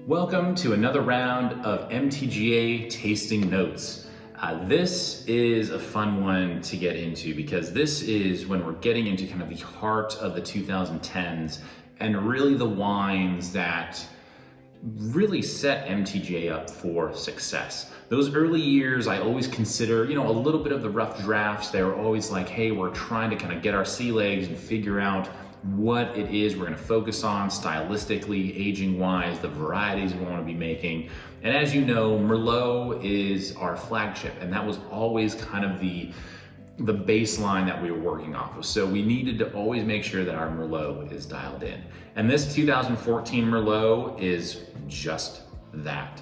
Welcome to another round of MTGA tasting notes. This is a fun one to get into because this is when we're getting into kind of the heart of the 2010s and really the wines that really set MTGA up for success. Those early years, I always consider, a little bit of the rough drafts. They were always like, hey, we're trying to kind of get our sea legs and figure out what it is we're going to focus on stylistically, aging wise, the varieties we want to be making. And as you know, Merlot is our flagship, and that was always kind of the baseline that we were working off of. So we needed to always make sure that our Merlot is dialed in. And this 2014 Merlot is just that.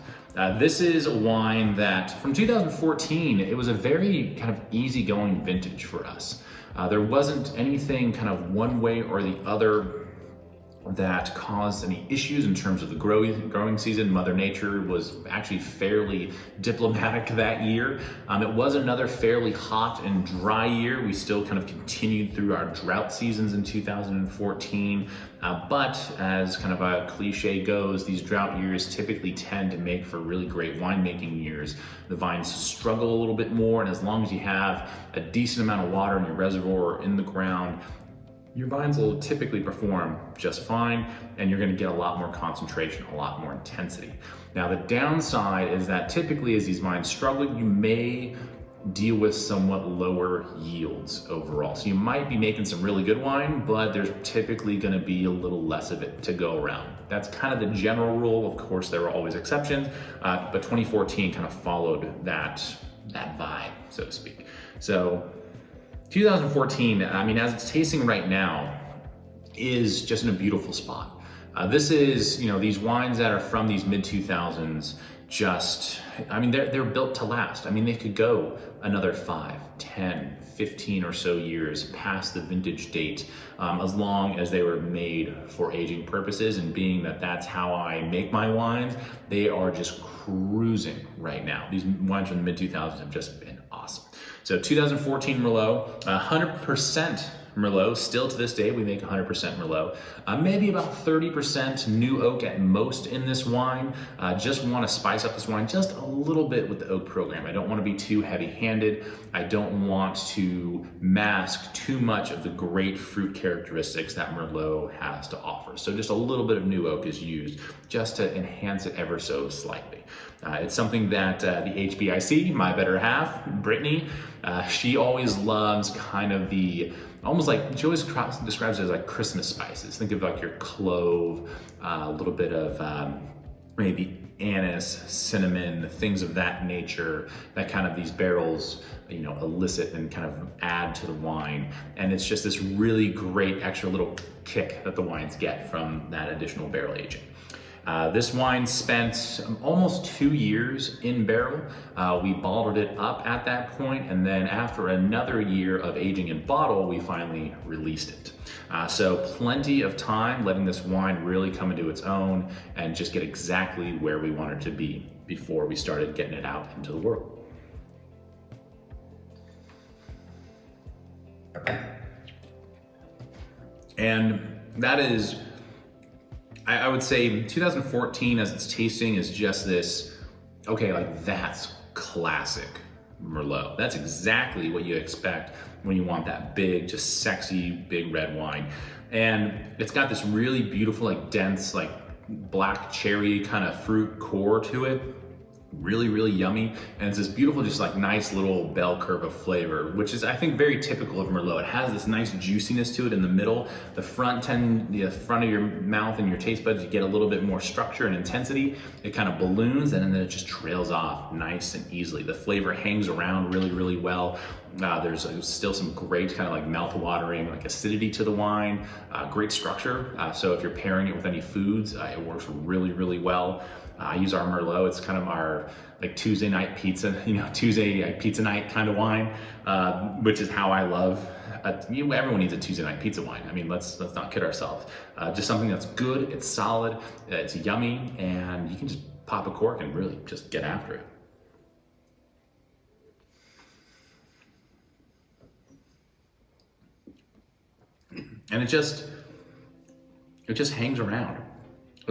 This is a wine that from 2014, it was a very kind of easygoing vintage for us. There wasn't anything kind of one way or the other that caused any issues in terms of the growing season. Mother Nature was actually fairly diplomatic that year. It was another fairly hot and dry year. We still kind of continued through our drought seasons in 2014. But as kind of a cliche goes, these drought years typically tend to make for really great winemaking years. The vines struggle a little bit more, and as long as you have a decent amount of water in your reservoir or in the ground, your vines will typically perform just fine, and you're gonna get a lot more concentration, a lot more intensity. Now, the downside is that typically as these vines struggle, you may deal with somewhat lower yields overall. So you might be making some really good wine, but there's typically gonna be a little less of it to go around. That's kind of the general rule. Of course, there are always exceptions, but 2014 kind of followed that vibe, so to speak. So 2014, as it's tasting right now, is just in a beautiful spot. This is, these wines that are from these mid-2000s, they're built to last. They could go another 5, 10, 15 or so years past the vintage date, as long as they were made for aging purposes. And being that that's how I make my wines, they are just cruising right now. These wines from the mid-2000s have just been awesome. So 2014 Merlot, 100% Merlot. Still to this day, we make 100% Merlot. Maybe about 30% new oak at most in this wine. Just want to spice up this wine just a little bit with the oak program. I don't want to be too heavy-handed. I don't want to mask too much of the great fruit characteristics that Merlot has to offer. So just a little bit of new oak is used just to enhance it ever so slightly. It's something that the HBIC, my better half, Brittany, she always loves kind of she always describes it as like Christmas spices. Think of like your clove, a little bit of maybe anise, cinnamon, things of that nature that kind of these barrels, elicit and kind of add to the wine. And it's just this really great extra little kick that the wines get from that additional barrel aging. This wine spent almost 2 years in barrel. We bottled it up at that point, and then after another year of aging in bottle, we finally released it. So plenty of time letting this wine really come into its own and just get exactly where we want it to be before we started getting it out into the world. And that is, I would say 2014 as it's tasting is just this, okay, like that's classic Merlot. That's exactly what you expect when you want that big, just sexy, big red wine. And it's got this really beautiful, like dense, like black cherry kind of fruit core to it. Really, really yummy. And it's this beautiful, just like nice little bell curve of flavor, which is, I think, very typical of Merlot. It has this nice juiciness to it in the middle. The front of your mouth and your taste buds, you get a little bit more structure and intensity. It kind of balloons and then it just trails off nice and easily. The flavor hangs around really, really well. There's still some great kind of like mouth-watering like acidity to the wine, great structure. So if you're pairing it with any foods, it works really, really well. I use our Merlot. It's kind of our like Tuesday night pizza, Tuesday pizza night kind of wine, which is how I love. Everyone needs a Tuesday night pizza wine. Let's not kid ourselves. Just something that's good, it's solid, it's yummy, and you can just pop a cork and really just get after it. And it just hangs around.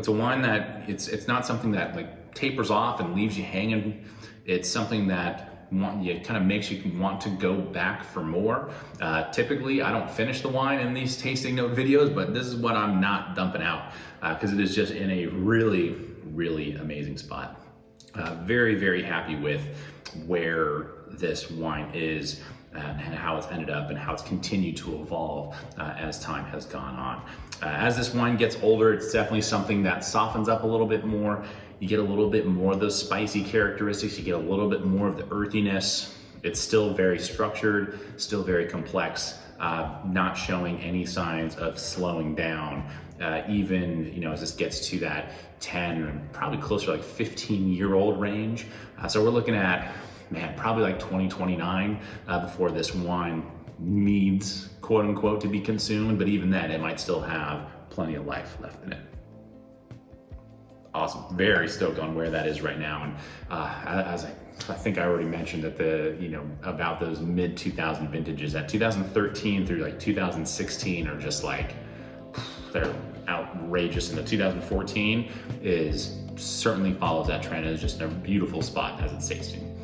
It's a wine that it's not something that like tapers off and leaves you hanging. It's something that kind of makes you want to go back for more. Typically, I don't finish the wine in these tasting note videos, but this is what I'm not dumping out because it is just in a really, really amazing spot. Very, very happy with where this wine is and how it's ended up and how it's continued to evolve as time has gone on. As this wine gets older, it's definitely something that softens up a little bit more. You get a little bit more of those spicy characteristics. You get a little bit more of the earthiness. It's still very structured, still very complex, not showing any signs of slowing down. Even, you know, as this gets to that 10, probably closer to like 15-year-old range. So we're looking at, man, probably like 2029 before this wine needs, quote unquote, to be consumed. But even then, it might still have plenty of life left in it. Awesome, very stoked on where that is right now. And as I think I already mentioned that about those mid 2000 vintages, that 2013 through like 2016 are just like, they're outrageous. And the 2014 certainly follows that trend. It's just in a beautiful spot as it's tasting.